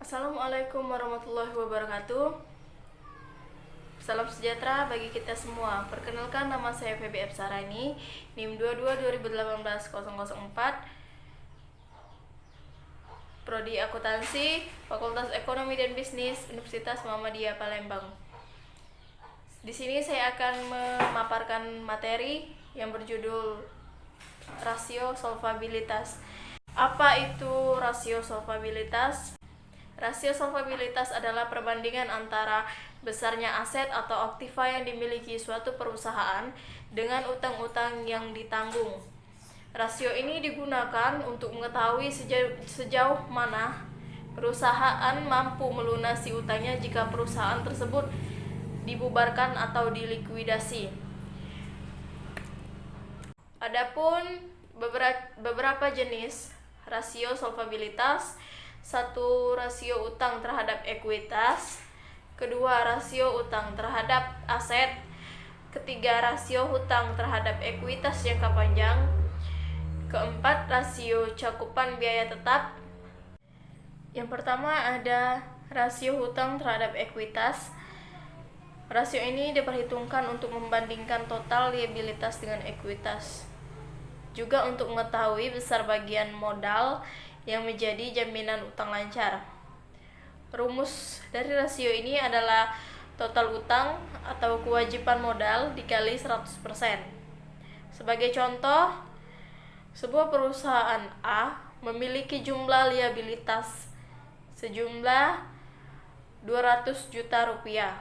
Assalamualaikum warahmatullahi wabarakatuh. Salam sejahtera bagi kita semua. Perkenalkan, nama saya Feby Epsarani, NIM 22 2018 004, Prodi Akuntansi, Fakultas Ekonomi dan Bisnis, Universitas Muhammadiyah Palembang. Di sini saya akan memaparkan materi yang berjudul rasio solvabilitas. Apa itu rasio solvabilitas? Rasio solvabilitas adalah perbandingan antara besarnya aset atau aktiva yang dimiliki suatu perusahaan dengan utang-utang yang ditanggung. Rasio ini digunakan untuk mengetahui sejauh mana perusahaan mampu melunasi utangnya jika perusahaan tersebut dibubarkan atau dilikuidasi. Adapun beberapa jenis rasio solvabilitas: 1. Rasio utang terhadap ekuitas. 2. Rasio utang terhadap aset. 3. Rasio hutang terhadap ekuitas jangka panjang. 4. Rasio cakupan biaya tetap. Yang pertama ada rasio hutang terhadap ekuitas. Rasio ini diperhitungkan untuk membandingkan total liabilitas dengan ekuitas, juga untuk mengetahui besar bagian modal yang menjadi jaminan utang lancar. Rumus dari rasio ini adalah total utang atau kewajiban modal dikali 100%. Sebagai contoh, sebuah perusahaan A memiliki jumlah liabilitas sejumlah 200 juta rupiah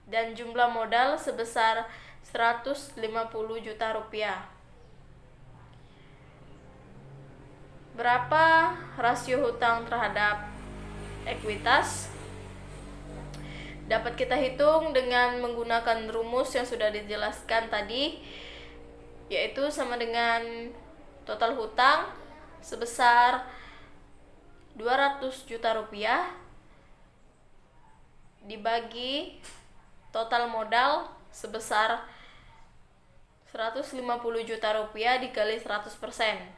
dan jumlah modal sebesar 150 juta rupiah. Berapa rasio hutang terhadap ekuitas? Dapat kita hitung dengan menggunakan rumus yang sudah dijelaskan tadi, yaitu sama dengan total hutang sebesar 200 juta rupiah dibagi total modal sebesar 150 juta rupiah dikali 100%.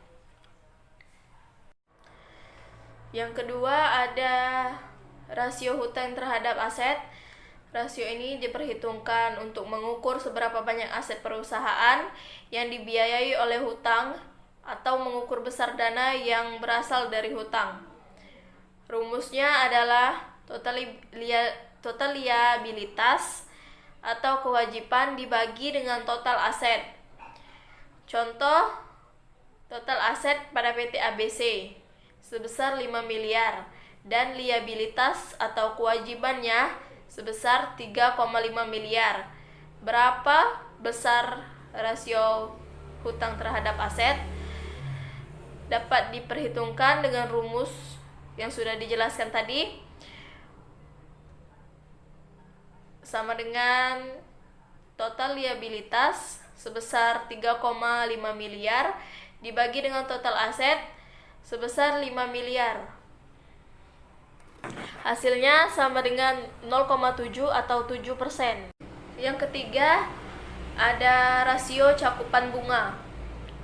Yang kedua ada rasio hutang terhadap aset. Rasio ini diperhitungkan untuk mengukur seberapa banyak aset perusahaan yang dibiayai oleh hutang atau mengukur besar dana yang berasal dari hutang. Rumusnya adalah total liabilitas atau kewajiban dibagi dengan total aset. Contoh, total aset pada PT ABC sebesar 5 miliar dan liabilitas atau kewajibannya sebesar 3,5 miliar. Berapa besar rasio hutang terhadap aset? Dapat diperhitungkan dengan rumus yang sudah dijelaskan tadi, sama dengan total liabilitas sebesar 3,5 miliar dibagi dengan total aset sebesar 5 miliar. Hasilnya sama dengan 0,7 atau 7%. Yang ketiga ada rasio cakupan bunga.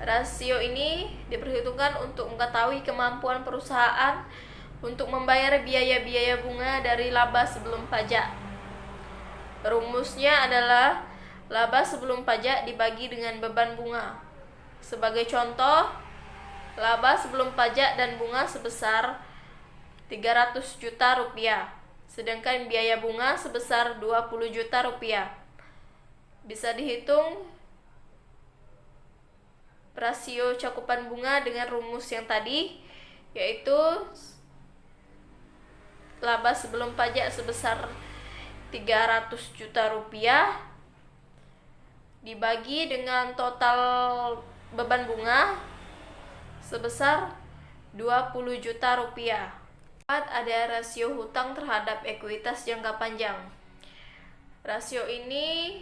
Rasio ini diperhitungkan untuk mengetahui kemampuan perusahaan untuk membayar biaya-biaya bunga dari laba sebelum pajak. Rumusnya adalah laba sebelum pajak dibagi dengan beban bunga. Sebagai contoh, laba sebelum pajak dan bunga sebesar 300 juta rupiah, sedangkan biaya bunga sebesar 20 juta rupiah. Bisa dihitung rasio cakupan bunga dengan rumus yang tadi, yaitu laba sebelum pajak sebesar 300 juta rupiah dibagi dengan total beban bunga sebesar 20 juta rupiah. Ada rasio hutang terhadap ekuitas jangka panjang. Rasio ini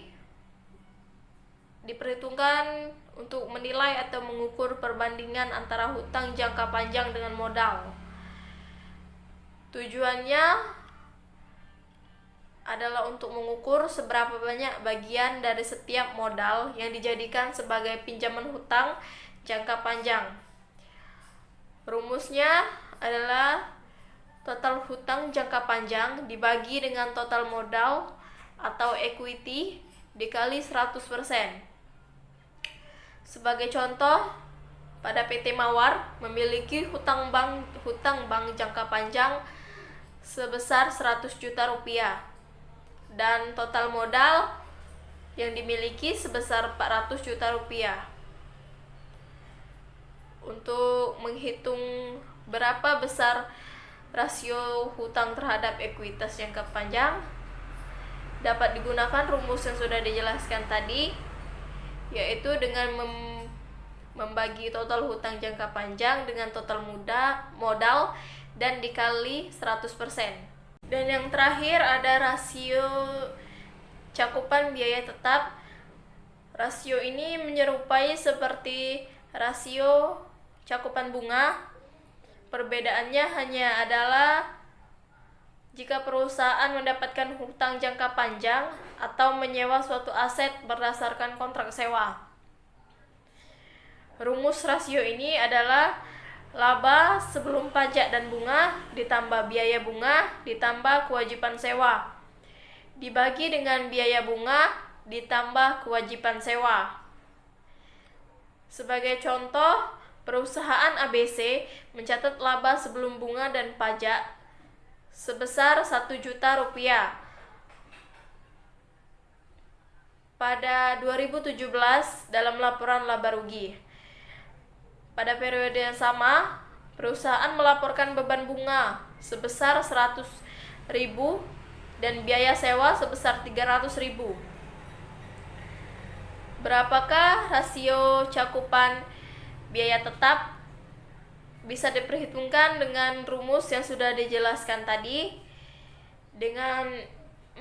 diperhitungkan untuk menilai atau mengukur perbandingan antara hutang jangka panjang dengan modal. Tujuannya adalah untuk mengukur seberapa banyak bagian dari setiap modal yang dijadikan sebagai pinjaman hutang jangka panjang. Rumusnya adalah Total hutang jangka panjang dibagi dengan total modal atau equity dikali 100%. Sebagai contoh, pada PT Mawar memiliki hutang bank jangka panjang sebesar 100 juta rupiah dan total modal yang dimiliki sebesar 400 juta rupiah. Untuk menghitung berapa besar rasio hutang terhadap ekuitas jangka panjang, dapat digunakan rumus yang sudah dijelaskan tadi, yaitu dengan membagi total hutang jangka panjang dengan total modal dan dikali 100%. Dan yang terakhir ada rasio cakupan biaya tetap. Rasio ini menyerupai seperti rasio cakupan bunga. Perbedaannya hanya adalah jika perusahaan mendapatkan hutang jangka panjang atau menyewa suatu aset berdasarkan kontrak sewa. Rumus rasio ini adalah laba sebelum pajak dan bunga ditambah biaya bunga ditambah kewajiban sewa dibagi dengan biaya bunga ditambah kewajiban sewa. Sebagai contoh, perusahaan ABC mencatat laba sebelum bunga dan pajak sebesar 1 juta rupiah pada 2017 dalam laporan laba rugi. Pada periode yang sama, perusahaan melaporkan beban bunga sebesar 100.000 dan biaya sewa sebesar 300.000. Berapakah rasio cakupan biaya tetap? Bisa diperhitungkan dengan rumus yang sudah dijelaskan tadi, dengan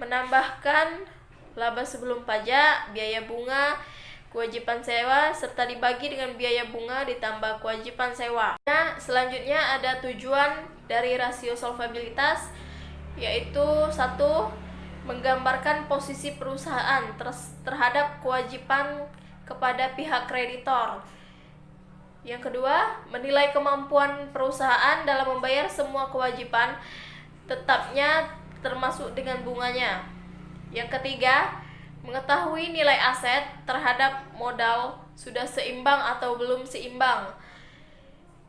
menambahkan laba sebelum pajak, biaya bunga, kewajiban sewa, serta dibagi dengan biaya bunga ditambah kewajiban sewa. Nah, selanjutnya ada tujuan dari rasio solvabilitas, yaitu 1. Menggambarkan posisi perusahaan terhadap kewajiban kepada pihak kreditor. Yang kedua, menilai kemampuan perusahaan dalam membayar semua kewajiban tetapnya termasuk dengan bunganya. Yang ketiga, mengetahui nilai aset terhadap modal sudah seimbang atau belum seimbang.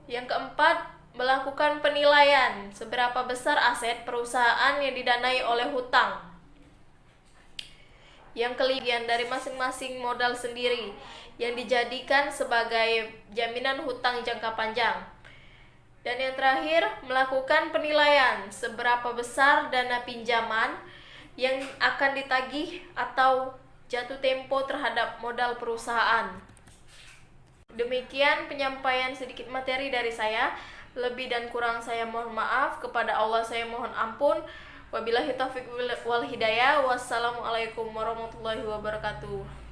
Yang keempat, melakukan penilaian seberapa besar aset perusahaan yang didanai oleh hutang. Yang kelima, dari masing-masing modal sendiri yang dijadikan sebagai jaminan hutang jangka panjang. Dan yang terakhir, melakukan penilaian seberapa besar dana pinjaman yang akan ditagih atau jatuh tempo terhadap modal perusahaan. Demikian penyampaian sedikit materi dari saya. Lebih dan kurang saya mohon maaf. Kepada Allah saya mohon ampun. Wabillahi taufiq wal hidayah. Wassalamualaikum warahmatullahi wabarakatuh.